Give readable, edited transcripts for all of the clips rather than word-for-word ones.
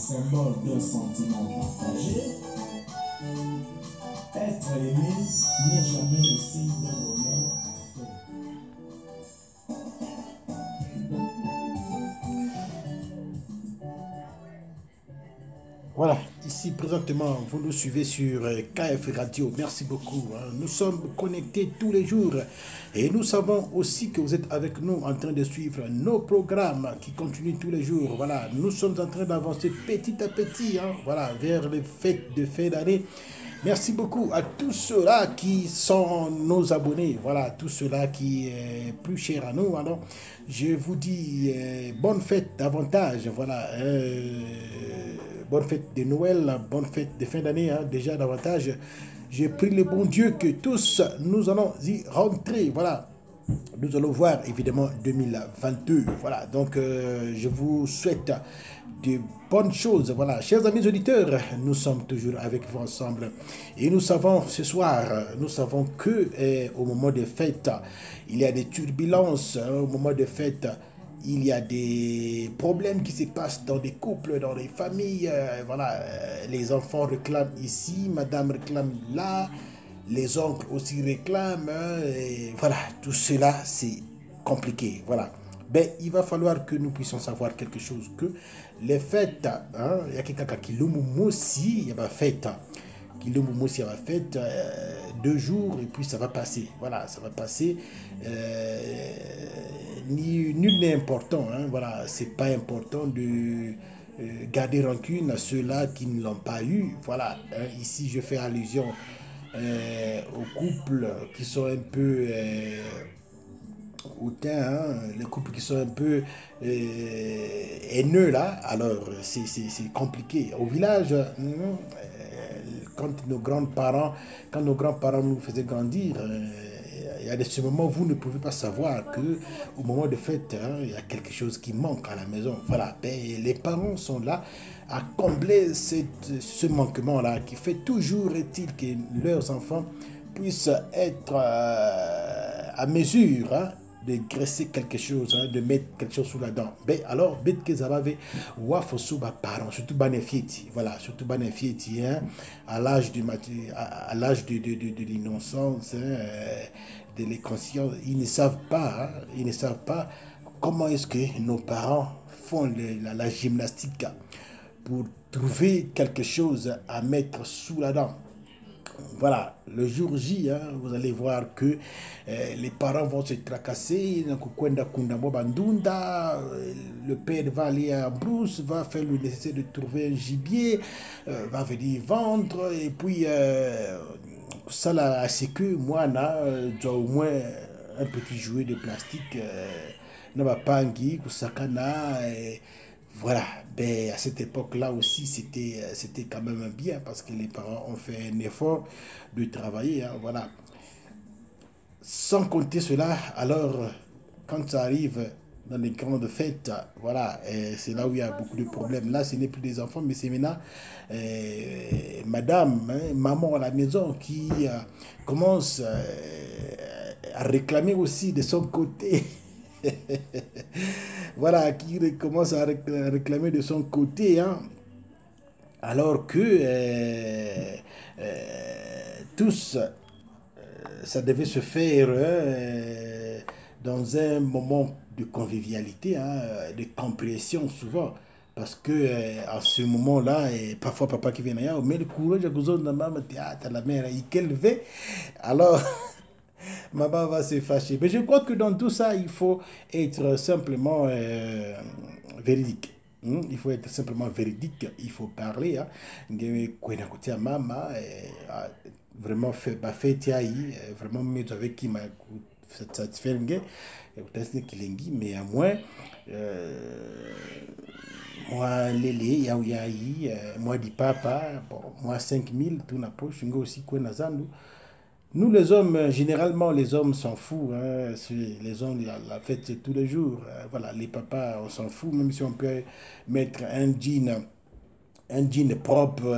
symbole d'un sentiment partagé. Être aimé n'est jamais le signe d'un bonheur parfait. Voilà, ici présentement, vous nous suivez sur KF Radio. Merci beaucoup. Nous sommes connectés tous les jours et nous savons aussi que vous êtes avec nous en train de suivre nos programmes qui continuent tous les jours. Voilà, nous sommes en train d'avancer petit à petit, voilà, vers les fêtes de fin d'année. Merci beaucoup à tous ceux-là qui sont nos abonnés, voilà, tous ceux-là qui est plus cher à nous. Alors, je vous dis bonne fête davantage, voilà. Bonne fête de Noël, bonne fête de fin d'année, déjà davantage. J'ai prie le bon Dieu que tous nous allons y rentrer, voilà. Nous allons voir évidemment 2022, voilà. Donc, je vous souhaite de bonnes choses, voilà. Chers amis auditeurs, nous sommes toujours avec vous ensemble et nous savons ce soir, nous savons que au moment des fêtes, il y a des turbulences, au moment des fêtes. Il y a des problèmes qui se passent dans des couples, dans des familles. Voilà, les enfants réclament ici, madame réclame là, les oncles aussi réclament. Et voilà, tout cela, c'est compliqué. Voilà. Ben, il va falloir que nous puissions savoir quelque chose, que les fêtes, il y a quelqu'un qui l'oumou aussi, il y a ma fête. Kilombo s'y va fête 2 jours et puis ça va passer. Voilà, ça va passer. Nul n'est important. Voilà, c'est pas important de garder rancune à ceux-là qui ne l'ont pas eu. Voilà, ici je fais allusion aux couples qui sont un peu hautains, les couples qui sont un peu haineux là. Alors c'est compliqué. Au village, quand nos grands-parents nous faisaient grandir, il y a ce moments où vous ne pouvez pas savoir que au moment de fête, il y a quelque chose qui manque à la maison. Voilà, ben, les parents sont là à combler ce manquement-là qui fait toujours est-il que leurs enfants puissent être à mesure de graisser quelque chose, de mettre quelque chose sous la dent. Ben alors, bête que ça va avec wafo suba parents, surtout banefieti, voilà, surtout banefieti, à l'âge à l'âge de l'innocence, de l'inconscience, ils ne savent pas, ils ne savent pas comment est-ce que nos parents font la gymnastique pour trouver quelque chose à mettre sous la dent. Voilà, le jour J, vous allez voir que les parents vont se tracasser. Le père va aller à Brousse, va faire le nécessaire de trouver un gibier, va venir vendre. Et puis, ça là, c'est que moi, j'ai au moins un petit jouet de plastique. N'a pas anguille, sakana. Voilà, ben, à cette époque-là aussi, c'était quand même bien parce que les parents ont fait un effort de travailler, voilà. Sans compter cela, alors, quand ça arrive dans les grandes fêtes, voilà, c'est là où il y a beaucoup de problèmes. Là, ce n'est plus des enfants, mais c'est maintenant madame, maman à la maison qui commence à réclamer aussi de son côté. Voilà, qui commence à réclamer de son côté, alors que tous, ça devait se faire dans un moment de convivialité, de compréhension souvent. Parce que à ce moment-là, parfois papa qui vient là, mais le courage à cause de maman, théâtre, la mère, il qu'elle alors maman va se fâcher. Mais je crois que dans tout ça, il faut être simplement véridique. Il faut être simplement véridique. Il faut parler. Maman, vraiment fait vraiment mais avec qui m'a satisfait mais à moi moi lélé yaouyai moi dit papa bon moi 5000 tout na poche ngo aussi quoi nazandu. Nous, les hommes, généralement, les hommes s'en foutent. Les hommes, fête, c'est tous les jours. Voilà, les papas, on s'en fout, même si on peut mettre un jean propre.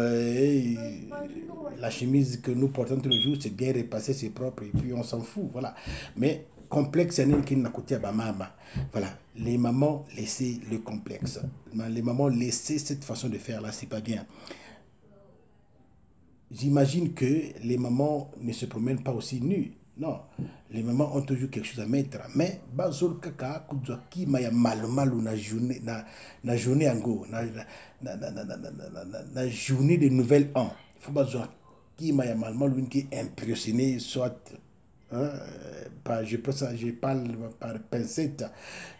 La chemise que nous portons tous les jours, c'est bien repassé, c'est propre, et puis on s'en fout. Voilà. Mais complexe yani qui n'a côté à maman. Voilà, les mamans laissez le complexe. Les mamans laissez cette façon de faire là, c'est pas bien. J'imagine que les mamans ne se promènent pas aussi nues. Non, les mamans ont toujours quelque chose à mettre. Mais bazol kaka kudwa ki maya malu na journée ango na journée de nouvel an. Il faut bazol qui m'a mal qui est impressionné soit hein, je parle par pincette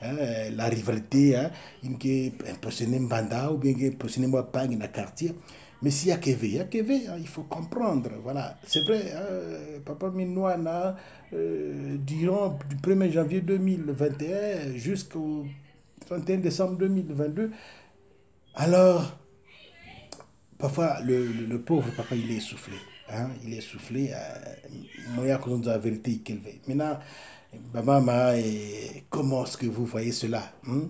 hein, la rivalité hein, qui est impressionné Mbanda ou bien qui est impressionné moi pas dans le quartier. Mais s'il y a KV, hein, il faut comprendre. Voilà, c'est vrai, hein, Papa Minouana, durant du 1er janvier 2021 jusqu'au 31 décembre 2022, alors, parfois, le pauvre papa, il est essoufflé. Hein, il est essoufflé. Moi, quand on dit la vérité, qu'il veut. Maintenant, maman, comment est-ce que vous voyez cela hein?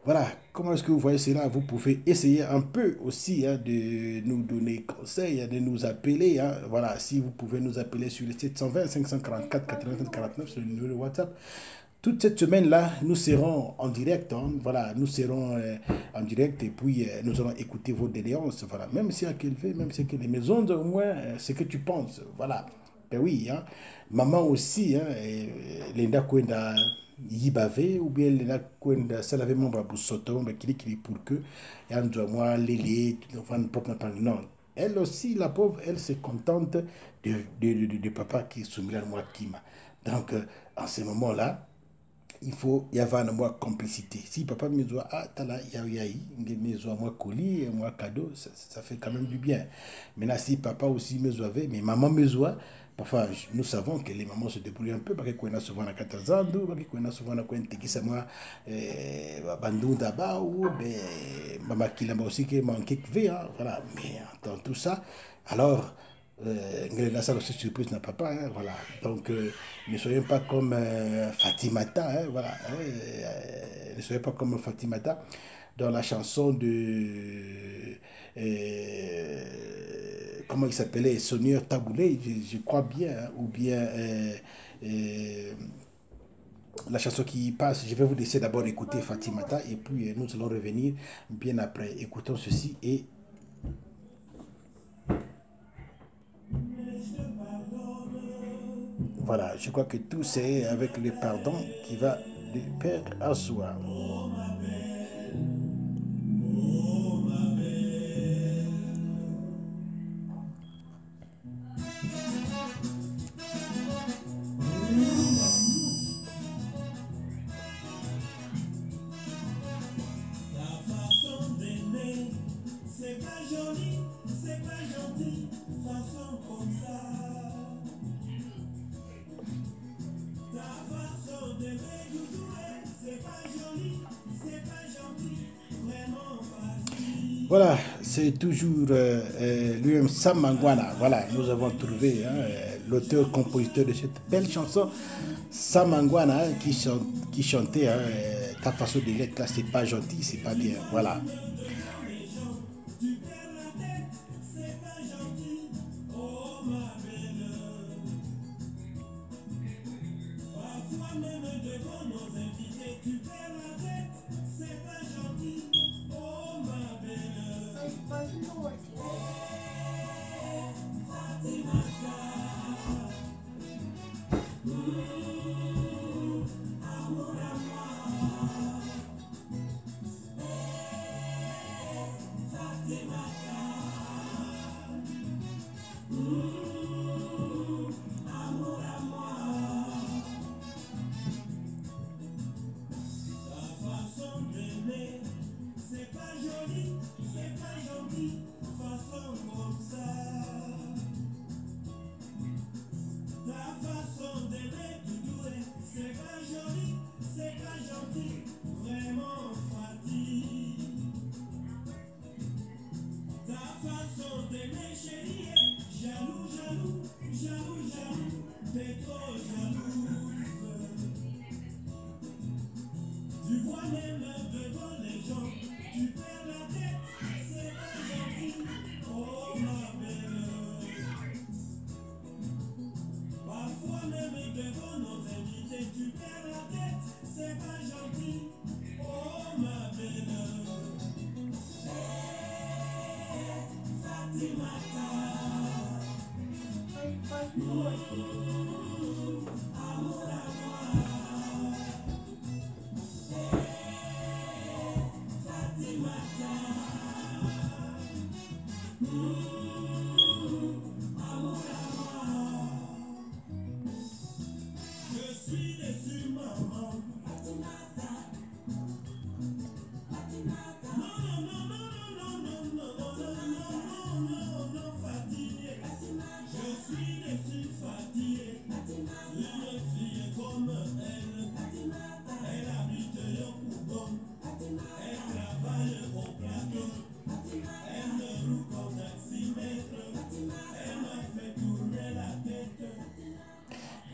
Voilà, comment est-ce que vous voyez cela? Vous pouvez essayer un peu aussi hein, de nous donner conseil, hein, de nous appeler. Hein. Voilà, si vous pouvez nous appeler sur le 720 544 87 49 sur le numéro de WhatsApp. Toute cette semaine-là, nous serons en direct. Hein, voilà, nous serons en direct et puis nous allons écouter vos déliances. Voilà, même si à quel fait, même si que les maisons, au moins, ce que tu penses. Voilà, ben oui. Hein. Maman aussi, hein, Linda Kwenda Yibave, ou bien Linda Kwenda Salave Momba Boussoto, qui pour que, et on doit moi, Lélé, non. Elle aussi, la pauvre, elle se contente de papa qui est soumis à moi, Kima. Donc, en ce moment-là, il faut y avoir une moi complicité. Si papa me dit ah tala yaoyaï, me dit moi colis et moi cadeau, ça fait quand même du bien. Maintenant si papa aussi me dit mais maman me dit parfois nous savons que les mamans se débrouillent un peu parce qu'on a souvent à 14 ans, parce qu'on a souvent à quoi qui ça moi bandou d'abord ou ben maman qui l'a aussi qui manque voilà mais dans tout ça alors la salle aussi surprise n'a pas hein, voilà donc ne soyez pas comme Fatimata hein, voilà hein, ne soyez pas comme Fatimata dans la chanson de comment il s'appelait Sonneur Taboulé je crois bien hein, ou bien la chanson qui passe, je vais vous laisser d'abord écouter Fatimata et puis nous allons revenir bien après. Écoutons ceci et voilà, je crois que tout c'est avec le pardon qui va de père à soi. Voilà, c'est toujours lui-même Sam Mangwana. Voilà, nous avons trouvé hein, l'auteur-compositeur de cette belle chanson, Sam Mangwana, hein, qui chantait hein, ta façon de l'être là, c'est pas gentil, c'est pas bien. Voilà.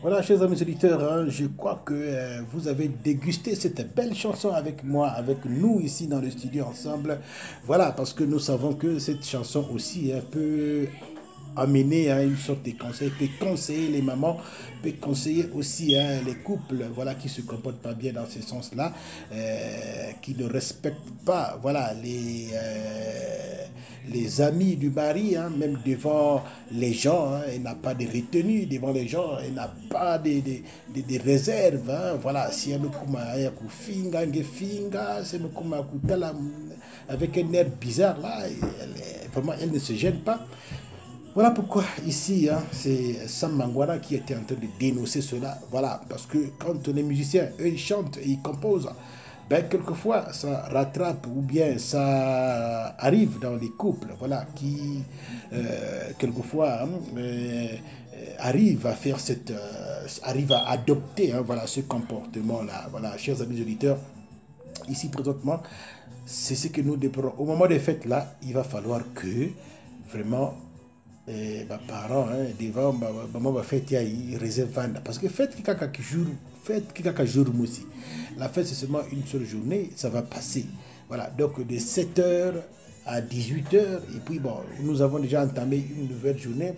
Voilà, chers amis auditeurs, hein, je crois que vous avez dégusté cette belle chanson avec moi, avec nous ici dans le studio ensemble. Voilà, parce que nous savons que cette chanson aussi peut amener à une sorte de conseil, peut conseiller les mamans, peut conseiller aussi les couples, voilà, qui se comportent pas bien dans ce sens-là, qui ne respectent pas, voilà, les amis du mari, hein, même devant les gens, hein, il n'a pas de retenue devant les gens, il n'a pas de réserve, hein, voilà, si elle me kuma ya kufinga, ngefinga, si elle me kuma kutala, avec un air bizarre là, vraiment elle ne se gêne pas. Voilà pourquoi ici, hein, c'est Sam Mangwana qui était en train de dénoncer cela. Voilà, parce que quand les musiciens, eux, ils chantent et ils composent, ben, quelquefois, ça rattrape ou bien ça arrive dans les couples, voilà, qui, quelquefois, hein, arrivent à faire arrivent à adopter, hein, voilà, ce comportement-là. Voilà, chers amis auditeurs, ici présentement, c'est ce que nous déplorons. Au moment des fêtes, là, il va falloir que, vraiment, parents hein, devant maman va faire il réserve vendre parce que faites quelques jours aussi la fête c'est seulement une seule journée ça va passer voilà donc de 7h à 18h et puis bon nous avons déjà entamé une nouvelle journée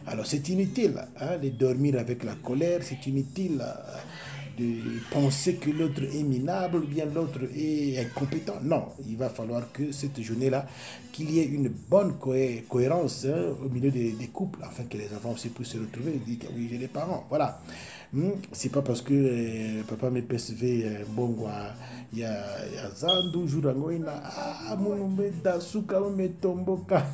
alors c'est inutile hein, de dormir avec la colère c'est inutile de penser que l'autre est minable ou bien l'autre est incompétent. Non, il va falloir que cette journée-là, qu'il y ait une bonne cohérence hein, au milieu des couples, afin que les enfants aussi puissent se retrouver et dire que oui, j'ai des parents. Voilà. C'est pas parce que papa me percevait bon il y a zandu jurango ina amunume dasuka me tomboka.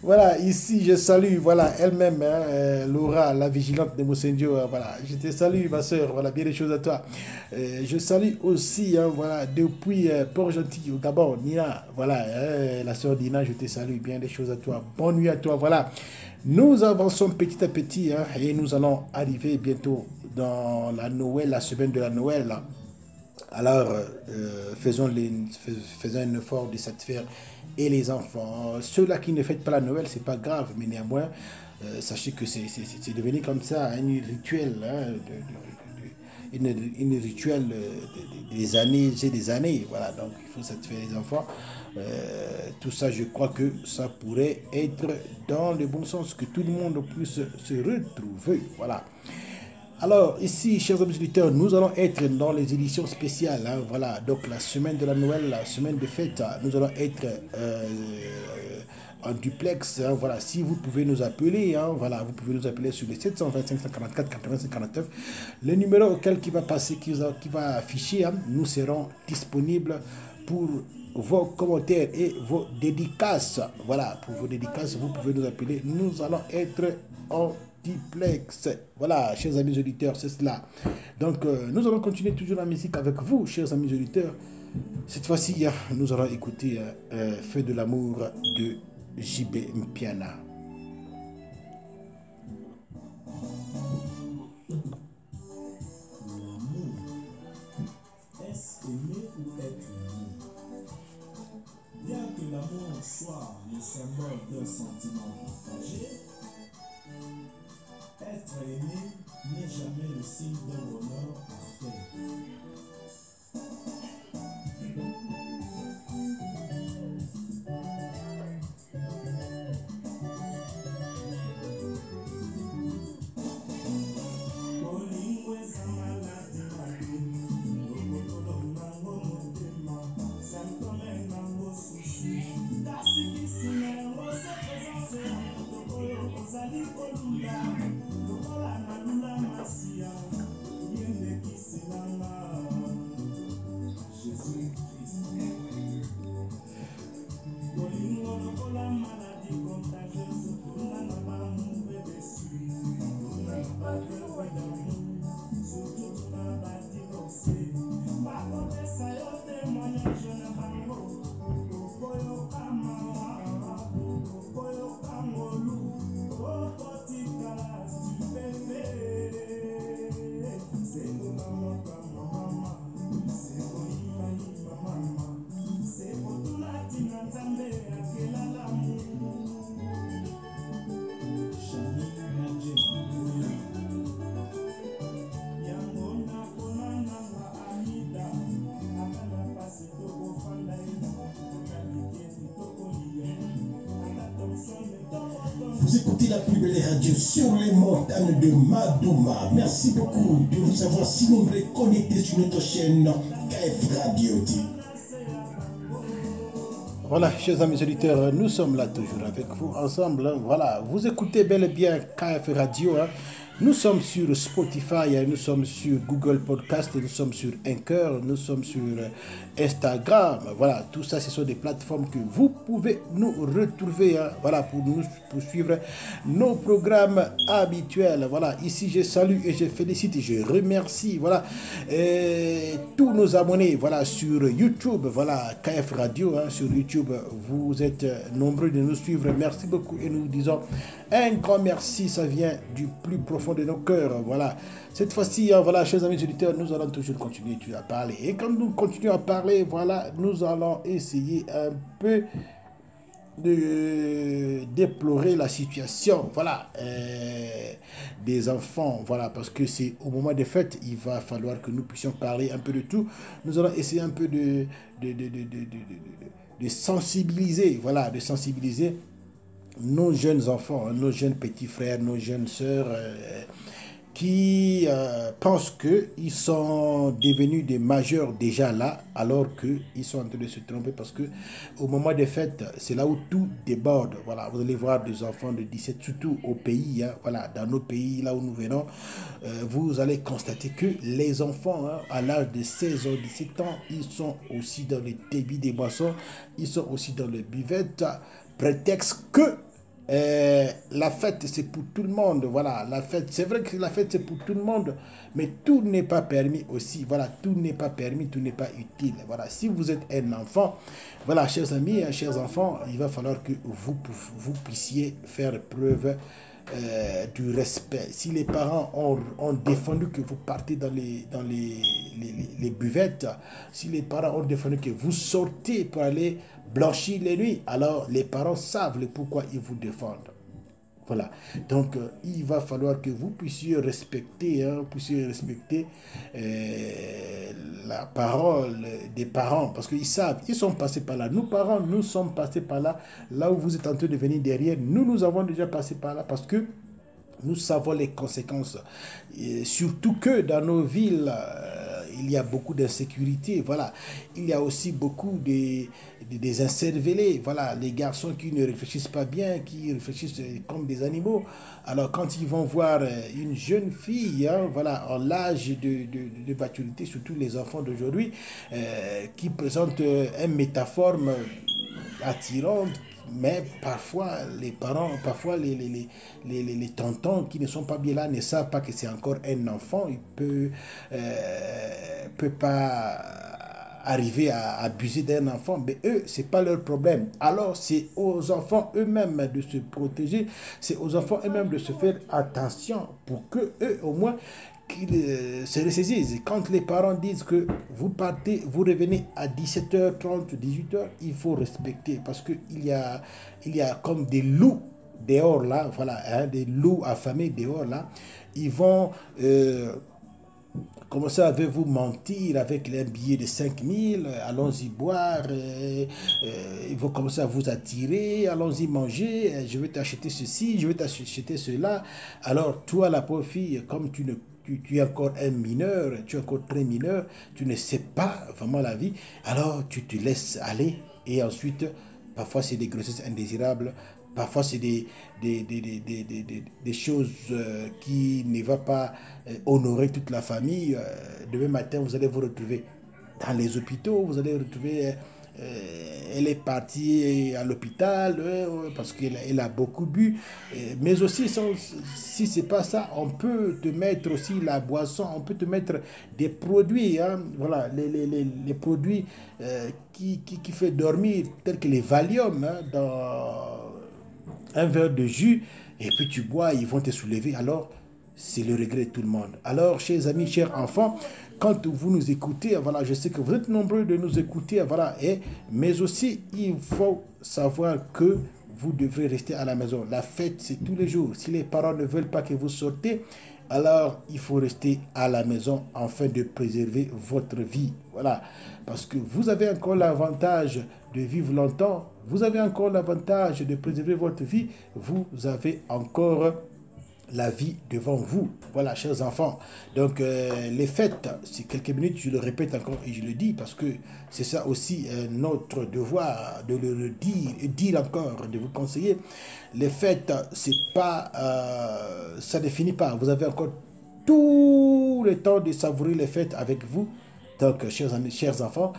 Voilà, ici je salue voilà elle-même hein, Laura la vigilante de Mosendio voilà, je te salue ma soeur, voilà bien les choses à toi. Je salue aussi hein, voilà depuis Port-Gentil au Gabon Nina, voilà la soeur Nina, je te salue bien les choses à toi. Bonne nuit à toi, voilà. Nous avançons petit à petit hein, et nous allons arriver bientôt dans la Noël, la semaine de la Noël. Alors, faisons un effort de satisfaire et les enfants. Ceux-là qui ne fêtent pas la Noël, c'est pas grave, mais néanmoins, sachez que c'est devenu comme ça, un rituel, hein, une rituel des années et des années. Voilà, donc il faut satisfaire les enfants. Tout ça, je crois que ça pourrait être dans le bon sens, que tout le monde puisse se retrouver. Voilà. Alors, ici, chers amis auditeurs, nous allons être dans les éditions spéciales. Hein, voilà, donc la semaine de la Noël, la semaine de fête, nous allons être en duplex. Hein, voilà, si vous pouvez nous appeler, hein, voilà, vous pouvez nous appeler sur les 725 144 85 49. Le numéro auquel qui va passer, qui va afficher, hein, nous serons disponibles pour vos commentaires et vos dédicaces. Voilà, pour vos dédicaces, vous pouvez nous appeler. Nous allons être en duplex. Voilà, chers amis auditeurs, c'est cela. Donc, nous allons continuer toujours la musique avec vous, chers amis auditeurs. Cette fois-ci, nous allons écouter Feu de l'amour de JB Mpiana. Est-ce aimer ou être aimé? Bien que l'amour soit le symbole d'un sentiment partagé, être aimé n'est jamais le signe d'un bonheur parfait. Vous écoutez la plus belle radio sur les montagnes de Madouma. Merci beaucoup de vous avoir si nombreux connectés sur notre chaîne KF Radio. Voilà, chers amis auditeurs, nous sommes là toujours avec vous ensemble. Hein. Voilà, vous écoutez bel et bien KF Radio. Hein. Nous sommes sur Spotify, nous sommes sur Google Podcast, nous sommes sur Anchor, nous sommes sur Instagram. Voilà, tout ça, ce sont des plateformes que vous pouvez nous retrouver. Hein, voilà, pour nous poursuivre nos programmes habituels. Voilà, ici, je salue et je félicite et je remercie. Voilà, tous nos abonnés. Voilà, sur YouTube. Voilà, KF Radio. Hein, sur YouTube, vous êtes nombreux de nous suivre. Merci beaucoup et nous disons un grand merci. Ça vient du plus profond de nos cœurs. Voilà. Cette fois-ci, voilà, chers amis auditeurs, nous allons toujours continuer à parler. Et quand nous continuons à parler, voilà, nous allons essayer un peu de déplorer la situation, voilà, des enfants, voilà, parce que c'est au moment des fêtes, il va falloir que nous puissions parler un peu de tout. Nous allons essayer un peu de sensibiliser, voilà, de sensibiliser nos jeunes enfants, nos jeunes petits frères, nos jeunes sœurs qui pensent qu'ils sont devenus des majeurs déjà là, alors qu'ils sont en train de se tromper parce que au moment des fêtes, c'est là où tout déborde. Voilà, vous allez voir des enfants de 17, surtout au pays, hein, voilà, dans nos pays, là où nous venons, vous allez constater que les enfants, hein, à l'âge de 16 ans, 17 ans, ils sont aussi dans les débits des boissons, ils sont aussi dans les buvettes, prétexte que la fête c'est pour tout le monde, voilà, la fête, c'est vrai que la fête c'est pour tout le monde, mais tout n'est pas permis aussi, voilà, tout n'est pas permis, tout n'est pas utile, voilà, si vous êtes un enfant, voilà, chers amis, chers enfants, il va falloir que vous puissiez faire preuve du respect. Si les parents ont défendu que vous partez dans les buvettes, si les parents ont défendu que vous sortez pour aller blanchir les nuits, alors les parents savent le pourquoi ils vous défendent. Voilà, donc il va falloir que vous puissiez respecter, la parole des parents, parce qu'ils savent, ils sont passés par là. Nous parents, nous sommes passés par là, là où vous êtes en train de venir derrière, nous avons déjà passé par là, parce que nous savons les conséquences. Et surtout que dans nos villes, il y a beaucoup d'insécurité, voilà. Il y a aussi beaucoup des incervelés, voilà, les garçons qui ne réfléchissent pas bien, qui réfléchissent comme des animaux. Alors quand ils vont voir une jeune fille, hein, voilà, en l'âge de maturité, surtout les enfants d'aujourd'hui, qui présente une métaforme attirante, mais parfois les parents, parfois les tontons qui ne sont pas bien là ne savent pas que c'est encore un enfant. Il peut pas arriver à abuser d'un enfant, mais eux, c'est pas leur problème. Alors c'est aux enfants eux-mêmes de se protéger, c'est aux enfants eux-mêmes de se faire attention pour que eux au moins qu'ils se ressaisissent. Quand les parents disent que vous partez, vous revenez à 17h30, 18h, il faut respecter parce qu'il y a comme des loups dehors là, voilà, hein, des loups affamés dehors là. Ils vont commencer à vous mentir avec un billet de 5000, allons-y boire, ils vont commencer à vous attirer, allons-y manger, je vais t'acheter ceci, je vais t'acheter cela. Alors toi, la pauvre fille, comme tu es encore un mineur, tu es encore très mineur, tu ne sais pas vraiment la vie, alors tu te laisses aller et ensuite, parfois c'est des grossesses indésirables, Parfois, c'est des choses qui ne vont pas honorer toute la famille. Demain matin, vous allez vous retrouver dans les hôpitaux, vous allez retrouver... elle est partie à l'hôpital parce qu'elle a beaucoup bu. Mais aussi, si ce n'est pas ça, on peut te mettre aussi la boisson, on peut te mettre des produits, hein, voilà, les produits qui fait dormir, tels que les Valium, hein, dans un verre de jus, et puis tu bois, ils vont te soulever. Alors, c'est le regret de tout le monde. Alors, chers amis, chers enfants, quand vous nous écoutez, voilà, je sais que vous êtes nombreux de nous écouter, voilà, mais aussi, il faut savoir que vous devrez rester à la maison. La fête, c'est tous les jours. Si les parents ne veulent pas que vous sortez, alors il faut rester à la maison afin de préserver votre vie. Voilà, parce que vous avez encore l'avantage de vivre longtemps, vous avez encore l'avantage de préserver votre vie, vous avez encore la vie devant vous. Voilà, chers enfants. Donc, les fêtes, c'est quelques minutes, je le répète encore et je le dis parce que c'est ça aussi notre devoir de le dire et dire encore, de vous conseiller. Les fêtes, c'est pas, ça ne finit pas. Vous avez encore tout le temps de savourer les fêtes avec vous. Donc, chers amis, chers enfants,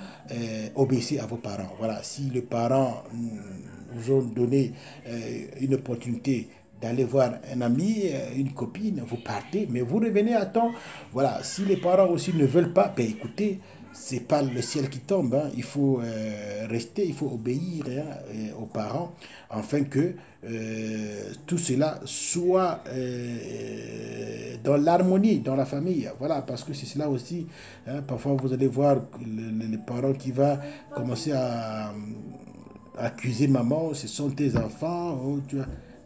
obéissez à vos parents. Voilà, si les parents vous ont donné une opportunité d'aller voir un ami, une copine, vous partez, mais vous revenez à temps. Voilà, si les parents aussi ne veulent pas, ben écoutez, c'est pas le ciel qui tombe, hein. Il faut rester, il faut obéir, hein, aux parents, afin que tout cela soit dans l'harmonie, dans la famille. Voilà, parce que c'est cela aussi, hein, parfois vous allez voir les parents qui vont commencer à accuser maman, ce sont tes enfants, oh,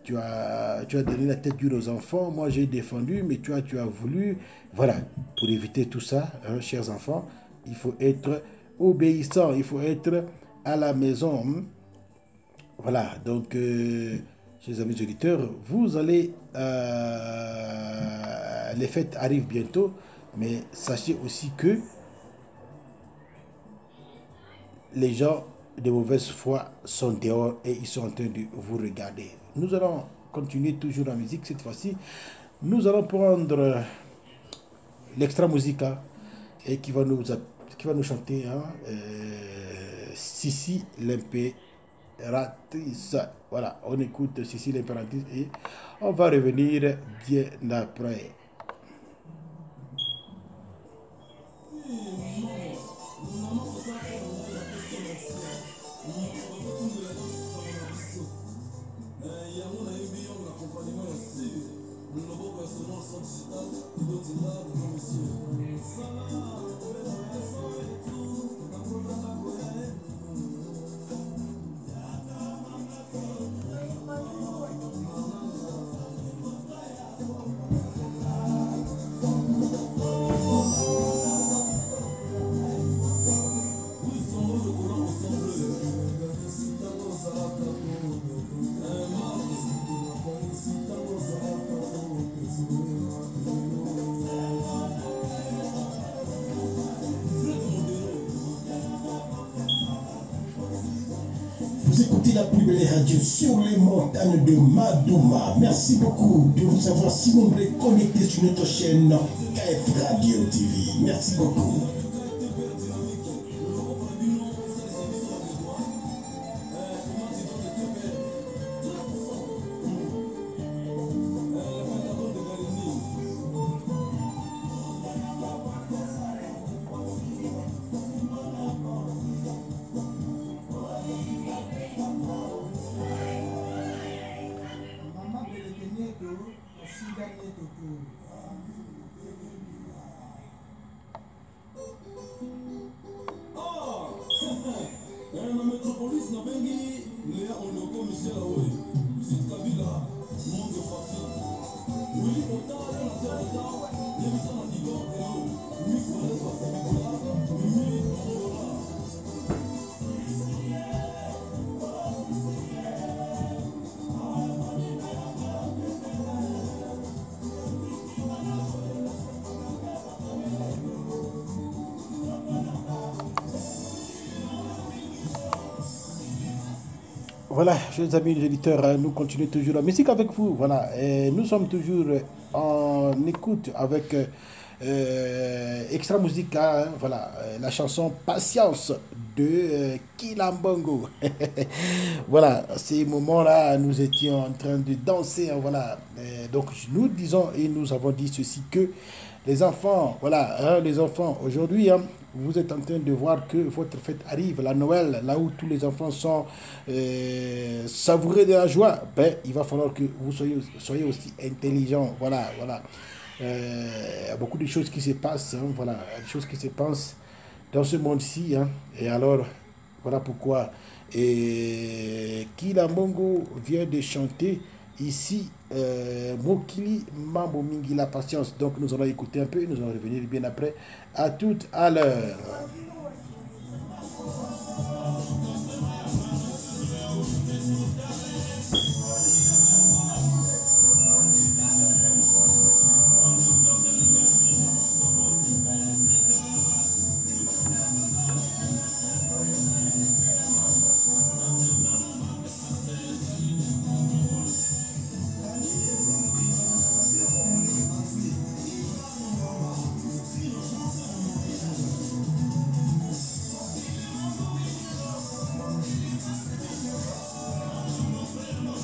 tu as donné la tête dure aux enfants, moi j'ai défendu, mais tu as voulu. Voilà, pour éviter tout ça, hein, chers enfants, il faut être obéissant, il faut être à la maison. Hein. Voilà, donc, chers amis auditeurs, vous allez... les fêtes arrivent bientôt, mais sachez aussi que les gens de mauvaise foi sont dehors et ils sont en train de vous regarder. Nous allons continuer toujours la musique cette fois-ci. Nous allons prendre l'extra musica et qui va nous chanter, hein, Sissi l'impératrice. Voilà, on écoute Sissi l'impératrice et on va revenir bien après. Vous écoutez la plus belle radio sur les montagnes de Madouma. Merci beaucoup de vous avoir si nombreux connectés sur notre chaîne KF Radio TV. Merci beaucoup. Voilà, chers amis les éditeurs, nous continuons toujours la musique avec vous. Voilà, et nous sommes toujours en écoute avec Extra Musica, hein, voilà, la chanson Patience de Kilambongo. Voilà, ces moments-là, nous étions en train de danser, hein, voilà. Donc, nous disons et nous avons dit ceci que les enfants, voilà, hein, les enfants, aujourd'hui, hein, vous êtes en train de voir que votre fête arrive, la Noël, là où tous les enfants sont savourés de la joie. Ben, il va falloir que vous soyez aussi intelligents. Voilà, voilà. Il y a beaucoup de choses qui se passent, hein, voilà, des choses qui se passent dans ce monde-ci. Hein, et alors, voilà pourquoi. Et Kila Mongo vient de chanter ici Mokili Mambo Mingi la patience. Donc nous allons écouter un peu et nous allons revenir bien après. À tout à l'heure.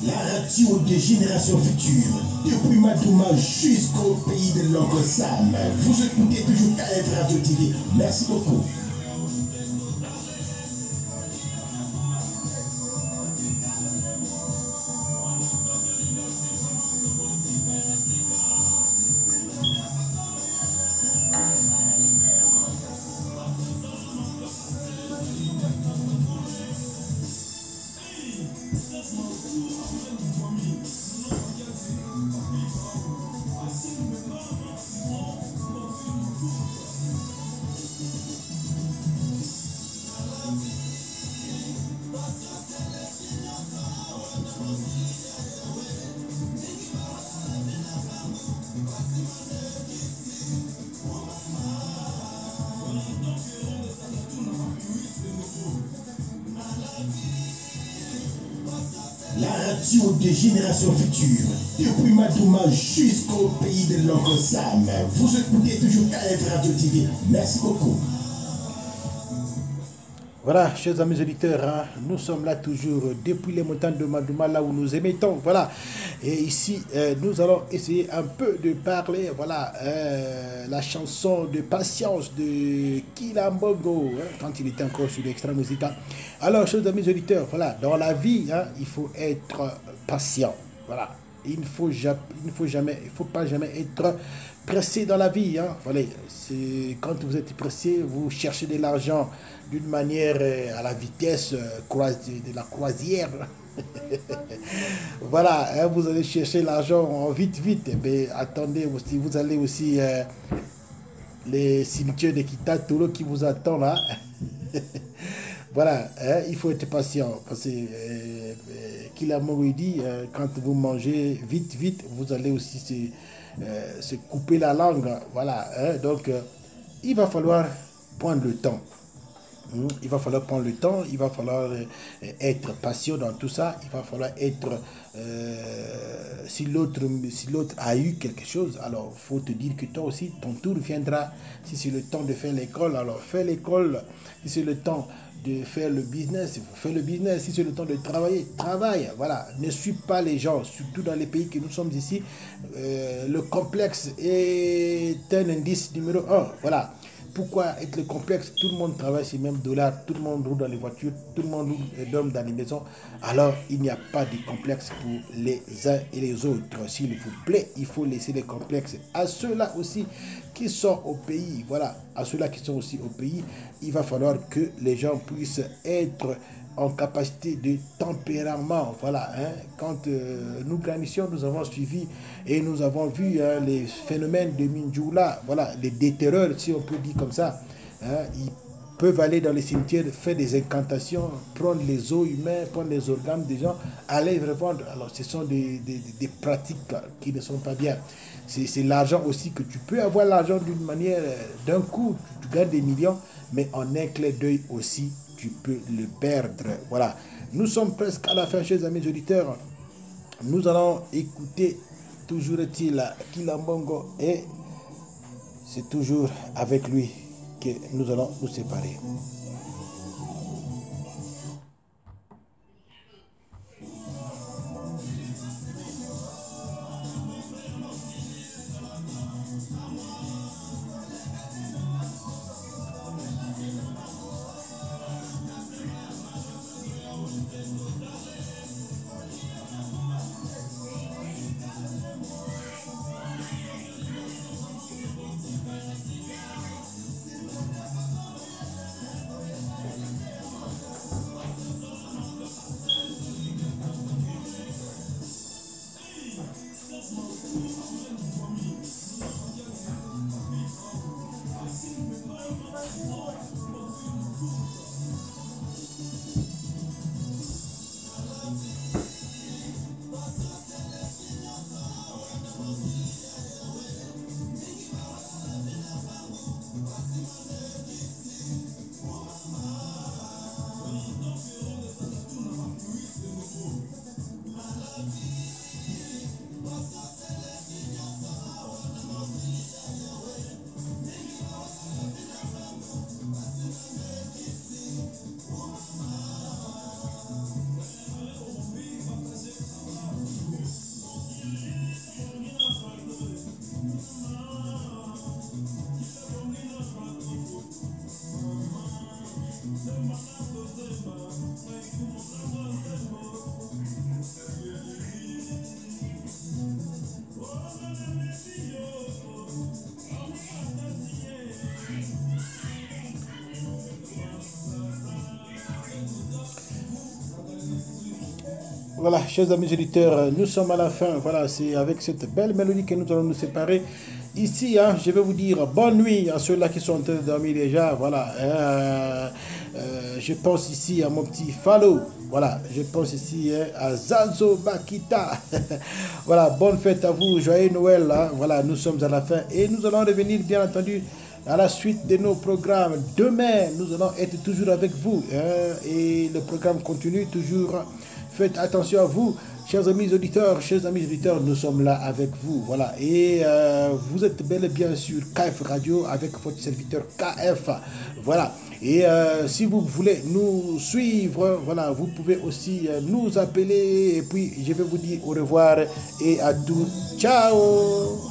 La radio des générations futures, depuis Madouma jusqu'au pays de l'oncle Sam. Vous écoutez toujours KF Radio TV. Merci beaucoup. La radio des générations futures, depuis Madouma jusqu'au pays de l'oncle Sam. Vous écoutez toujours KF Radio TV. Merci beaucoup. Voilà, chers amis auditeurs, hein, nous sommes là toujours depuis les montagnes de Madouma, là où nous émettons. Voilà, et ici, nous allons essayer un peu de parler, voilà, la chanson de Patience de Kilambongo, hein, quand il était encore sur l'Extra Musica. Alors, chers amis auditeurs, voilà, dans la vie, hein, il faut être patient. Voilà, il ne faut pas jamais être pressé dans la vie. Hein. Voilà, quand vous êtes pressé, vous cherchez de l'argent d'une manière à la vitesse de la croisière. Voilà, hein, vous allez chercher l'argent en vite. Mais attendez aussi, vous allez aussi les cimetières de Kitatoro qui vous attendent là. Voilà, hein, il faut être patient parce que Kilamoro dit quand vous mangez vite, vous allez aussi se couper la langue. Voilà, hein, donc il va falloir prendre le temps. Il va falloir prendre le temps, il va falloir être patient dans tout ça, il va falloir être... si l'autre a eu quelque chose, alors il faut te dire que toi aussi, ton tour viendra. Si c'est le temps de faire l'école, alors fais l'école. Si c'est le temps de faire le business, fais le business. Si c'est le temps de travailler, travaille. Voilà, ne suis pas les gens, surtout dans les pays que nous sommes ici. Le complexe est un indice numéro 1. Voilà. Pourquoi être le complexe? Tout le monde travaille sur le même dollar, tout le monde roule dans les voitures, tout le monde dorme dans les maisons. Alors, il n'y a pas de complexe pour les uns et les autres. S'il vous plaît, il faut laisser les complexes à ceux-là aussi qui sont au pays. Voilà, à ceux-là qui sont aussi au pays, il va falloir que les gens puissent être en capacité de tempérament. Voilà, hein. Quand nous grandissions, nous avons suivi et nous avons vu hein, les phénomènes de Minjula, voilà, les déterreurs, si on peut dire comme ça. Hein. Ils peuvent aller dans les cimetières, faire des incantations, prendre les os humains, prendre les organes des gens, aller revendre. Alors, ce sont des pratiques qui ne sont pas bien. C'est l'argent aussi que tu peux avoir l'argent d'une manière, d'un coup, tu gagnes des millions, mais en un clin d'œil aussi, tu peux le perdre. Voilà. Nous sommes presque à la fin, chers amis auditeurs. Nous allons écouter, toujours est-il, Kilambongo, et c'est toujours avec lui que nous allons nous séparer. Voilà, chers amis auditeurs, nous sommes à la fin. Voilà, c'est avec cette belle mélodie que nous allons nous séparer. Ici, je vais vous dire bonne nuit à ceux-là qui sont en train de dormir déjà. Voilà, je pense ici à mon petit Falo. Voilà, je pense ici à Zazo Bakita. Voilà, bonne fête à vous, joyeux Noël. Voilà, nous sommes à la fin et nous allons revenir, bien entendu, à la suite de nos programmes. Demain, nous allons être toujours avec vous. Et le programme continue toujours. Faites attention à vous, chers amis auditeurs, nous sommes là avec vous, voilà, et vous êtes bel et bien sur KF Radio avec votre serviteur KF, voilà, et si vous voulez nous suivre, voilà, vous pouvez aussi nous appeler, et puis je vais vous dire au revoir et à tous, ciao.